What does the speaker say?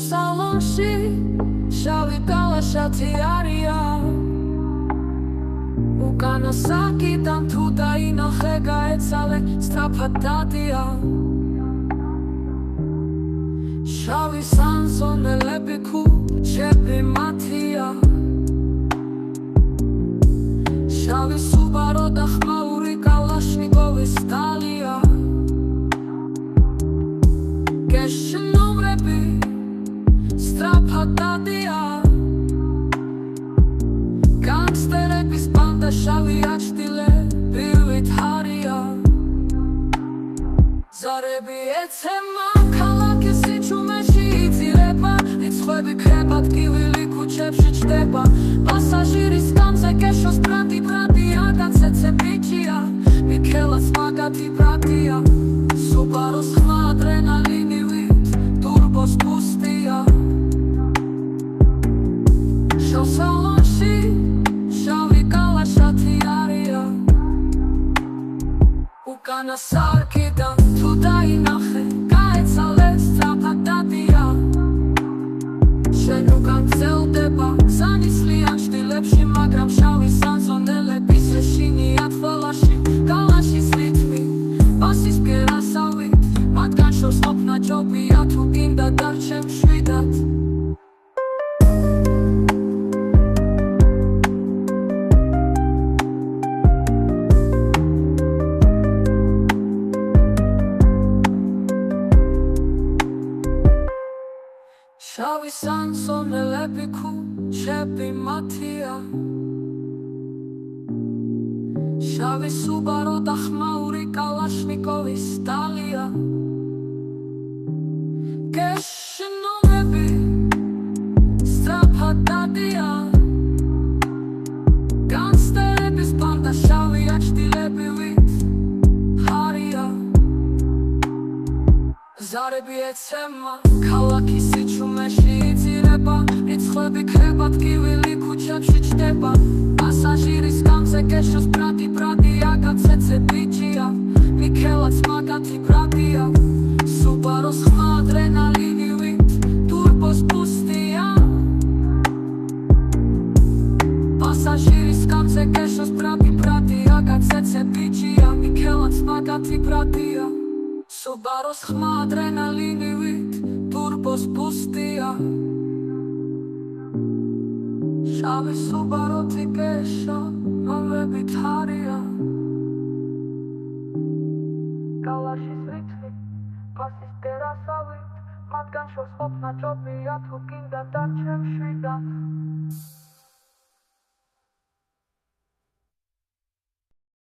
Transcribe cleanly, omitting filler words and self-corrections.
სალონში შავი კალაშათი არია უკანა საკიდან თუ დაინახე გაეცალე სწრაფად დადია შავი სანსონელები ქუჩები მათია შავი სუბარო და ხმაური კალაშნიკოვის სტალია გეშნომრები სწრაფად დადია განგსტერების ბანდა შავი აჩtildeები ვითარია ზარები ეცემა ქალაქის სიჩუმეში იწირება რიცხვები ქრებად კივილი ქუჩებში ჩდება პასაჟირის გამზე გეშოს ბრატი აგაცეცე ბიჭია მიქელაც მაგათი ბრატია სუბაროს ხმა ადრენალინივით ტურბოს ბუსტია სალონში შავი კალაშათი არია უკანა საკიდან თუ დაინახე გაეცალე სწრაფად დადია შენ უკან გრძელდება გზანისლიან ჩtildeებში მაგრამ შავი სანსონელების ეშინია თვალაში კალაშის რითმი ბასის ბგერასავით მათგან შორს ყოფნა ჯობია თუ გინდა დარჩე მშვიდად შავი სანსონელები ქუჩები მათია შავი სუბარო და ხმაური კალაშნიკოვის სტალია გეშნომრები სწრაფად დადია განგსტერების ბანდა შავი აჩtildeები ვითარია ზარები ეცემა ქალაქის სიჩუმეში იწირება რიცხვები ქრებად კივილი ქუჩებში ჩდება პასაჟირის გამზე გეშოს ბრატი აგაცეცე ბიჭია მიქელაც მაგათი ბრატია სუბაროს ხმა ადრენალინივით ტურბოს ბუსტია პასაჟირის გამზე გეშოს ბრატი აგაცეცე ბიჭია მიქელაც მაგათი ბრატია სუბაროს ხმა ადრენალინივით ტურბოს ბუსტია შავი სუბაროთი გეშონომრებით არია კალაშის რითმი ბასის ბგერასავით მათგან შორს ყოფნა ჯობია თუ გინდა დარჩე მშვიდად